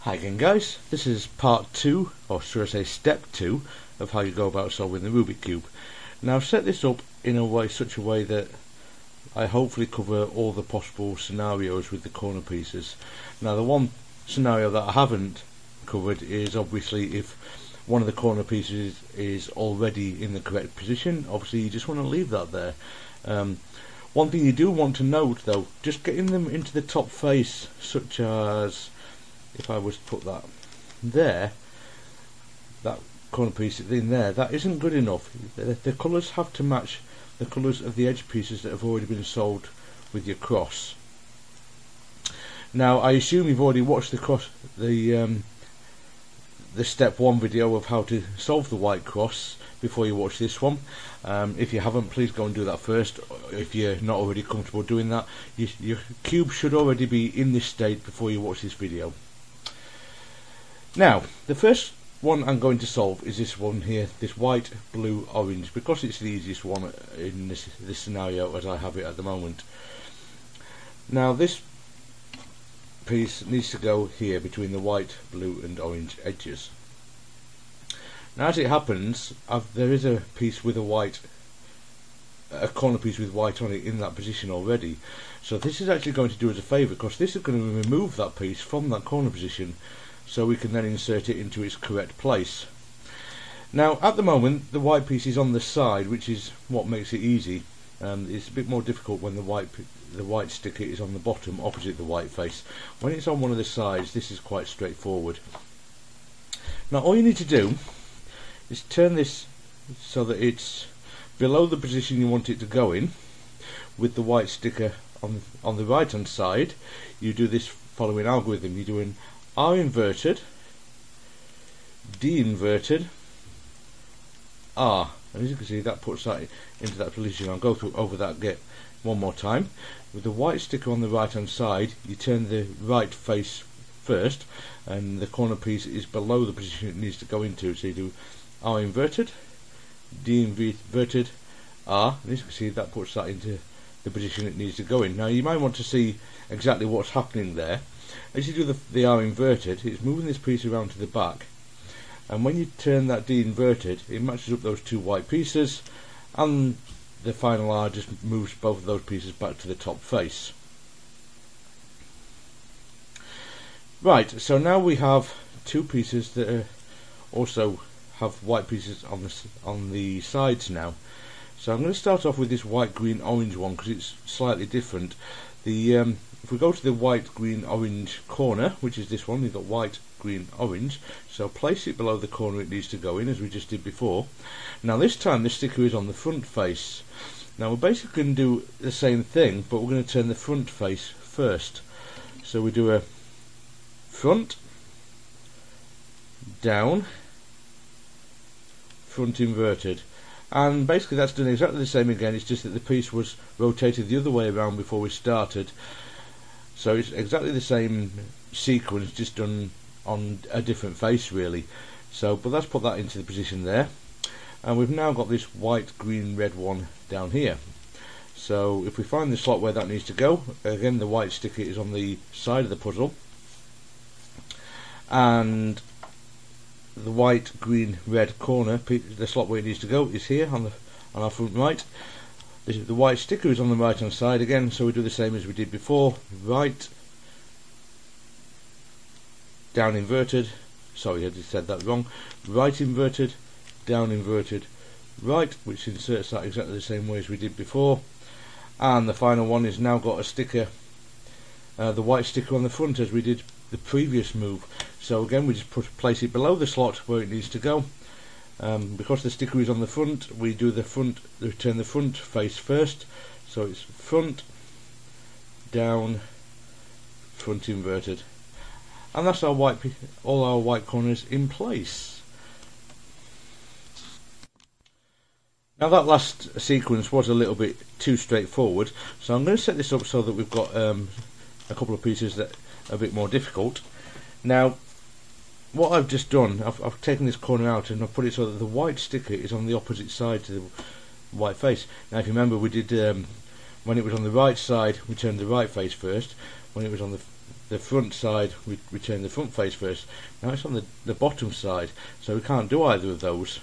Hi again guys, this is part 2, or should I say step 2, of how you go about solving the Rubik Cube. Now I've set this up in such a way that I hopefully cover all the possible scenarios with the corner pieces. Now the one scenario that I haven't covered is obviously if one of the corner pieces is already in the correct position. Obviously you just want to leave that there. One thing you do want to note though, just getting them into the top face, such as if I was to put that there, that corner piece in there, that isn't good enough. The colours have to match the colours of the edge pieces that have already been solved with your cross. Now I assume you've already watched the step 1 video of how to solve the white cross before you watch this one. If you haven't, please go and do that first. If you're not already comfortable doing that, your cube should already be in this state before you watch this video. Now, the first one I'm going to solve is this one here, this white, blue, orange, because it's the easiest one in this scenario as I have it at the moment. Now this piece needs to go here between the white, blue and orange edges. Now as it happens, there is a piece with a corner piece with white on it in that position already. So this is actually going to do us a favour, because this is going to remove that piece from that corner position, so we can then insert it into its correct place. Now at the moment the white piece is on the side, which is what makes it easy. It's a bit more difficult when the white sticker is on the bottom opposite the white face. When it's on one of the sides, this is quite straightforward. Now all you need to do is turn this so that it's below the position you want it to go in, with the white sticker on the right hand side. You do this following algorithm. You're doing R inverted, D inverted, R, and as you can see that puts that into that position. I'll go over that again one more time. With the white sticker on the right hand side, you turn the right face first, and the corner piece is below the position it needs to go into. So you do R inverted, D inverted, R, and as you can see that puts that into the position it needs to go in. Now you might want to see exactly what's happening there. As you do the R inverted, it's moving this piece around to the back, and when you turn that D inverted, it matches up those two white pieces, and the final R just moves both of those pieces back to the top face. Right, so now we have two pieces that also have white pieces on the sides now. So I'm going to start off with this white, green, orange one because it's slightly different. If we go to the white, green, orange corner, which is this one, we've got white, green, orange, so place it below the corner it needs to go in, as we just did before. Now this time the sticker is on the front face. Now we're basically going to do the same thing, but we're going to turn the front face first. So we do a front, down, front inverted. And basically that's done exactly the same again. It's just that the piece was rotated the other way around before we started. So it's exactly the same sequence, just done on a different face really. So, but let's put that into the position there. And we've now got this white, green, red one down here. So if we find the slot where that needs to go, again the white sticker is on the side of the puzzle, and the white, green, red corner, the slot where it needs to go is here on our front right. The white sticker is on the right hand side again, so we do the same as we did before. Right, down inverted, sorry I just said that wrong, right inverted, down inverted, right, which inserts that exactly the same way as we did before. And the final one is now got a sticker, the white sticker on the front as we did the previous move. So again we just place it below the slot where it needs to go. Because the sticker is on the front, we turn the front face first, so it's front, down, front inverted, and that's all our white corners in place. Now that last sequence was a little bit too straightforward, so I'm going to set this up so that we've got a couple of pieces that are a bit more difficult. Now what I've just done, I've taken this corner out and I've put it so that the white sticker is on the opposite side to the white face. Now if you remember, we did when it was on the right side we turned the right face first, when it was on the the front side, we turn the front face first. Now it's on the bottom side, so we can't do either of those.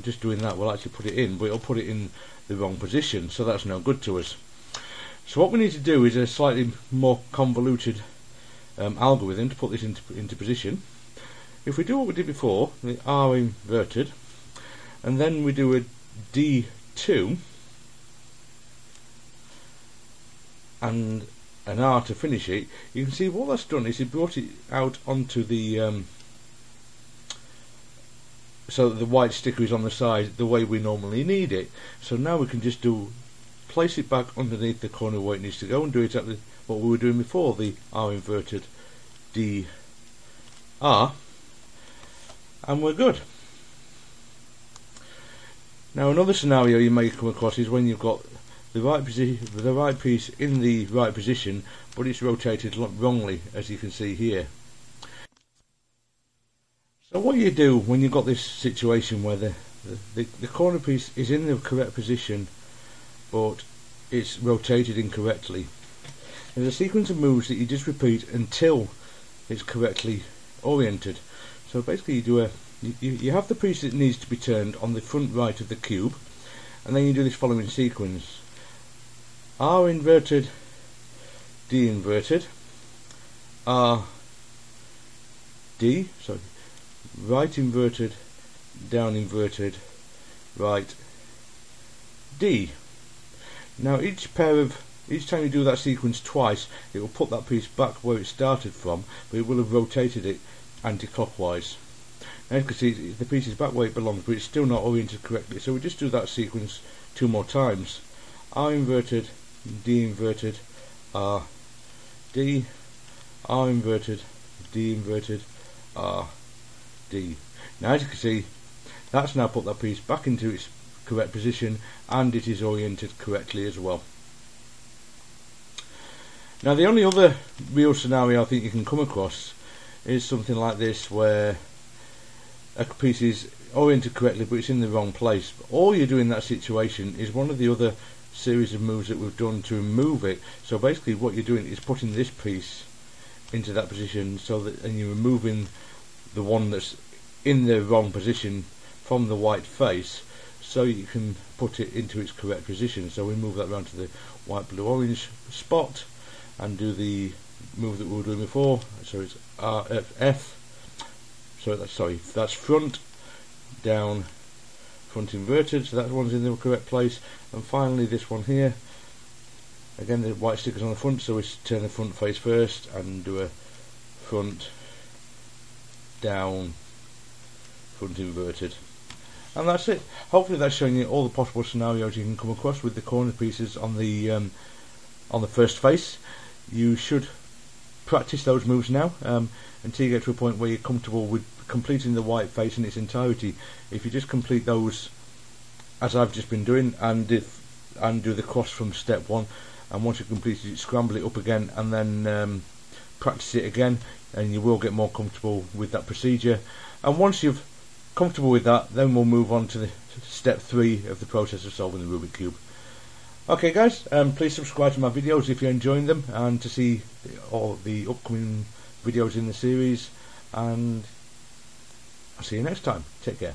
Just doing that will actually put it in, but it'll put it in the wrong position, so that's no good to us. So what we need to do is a slightly more convoluted algorithm to put this into position. If we do what we did before, the R inverted, and then we do a D2 and an R to finish it, you can see what that's done is it brought it out onto the so that the white sticker is on the side the way we normally need it. So now we can just place it back underneath the corner where it needs to go and do exactly what we were doing before, the R inverted D R, and we're good. Now another scenario you may come across is when you've got the right piece in the right position, but it's rotated wrongly, as you can see here. So what you do when you've got this situation where the corner piece is in the correct position but it's rotated incorrectly, there's a sequence of moves that you just repeat until it's correctly oriented. So basically you have the piece that needs to be turned on the front right of the cube, and then you do this following sequence: R inverted, D inverted, R, D, sorry, right inverted, down inverted, right, D. Now each time you do that sequence twice, it will put that piece back where it started from, but it will have rotated it anti-clockwise. Now you can see the piece is back where it belongs, but it's still not oriented correctly, so we just do that sequence 2 more times: R inverted, D inverted, R, D, R inverted, D inverted, R, D. Now as you can see, that's now put that piece back into its correct position, and it is oriented correctly as well. Now the only other real scenario I think you can come across is something like this, where a piece is oriented correctly but it's in the wrong place. All you do in that situation is one of the other series of moves that we've done to remove it. So basically what you're doing is putting this piece into that position, so that, and you're removing the one that's in the wrong position from the white face, so you can put it into its correct position. So we move that around to the white, blue, orange spot and do the move that we were doing before. So it's R, F, so that's front, down, front inverted, so that one's in the correct place. And finally this one here, again the white sticker's on the front, so we turn the front face first and do a front, down, front inverted, and that's it. Hopefully that's showing you all the possible scenarios you can come across with the corner pieces on the first face. You should practice those moves now until you get to a point where you're comfortable with completing the white face in its entirety. If you just complete those as I've just been doing, and do the cross from step 1, and once you've completed it, scramble it up again and then practice it again, and you will get more comfortable with that procedure. And once you're comfortable with that, then we'll move on to the step 3 of the process of solving the Rubik Cube. Okay guys, please subscribe to my videos if you're enjoying them, and to see all the upcoming videos in the series, and I'll see you next time. Take care.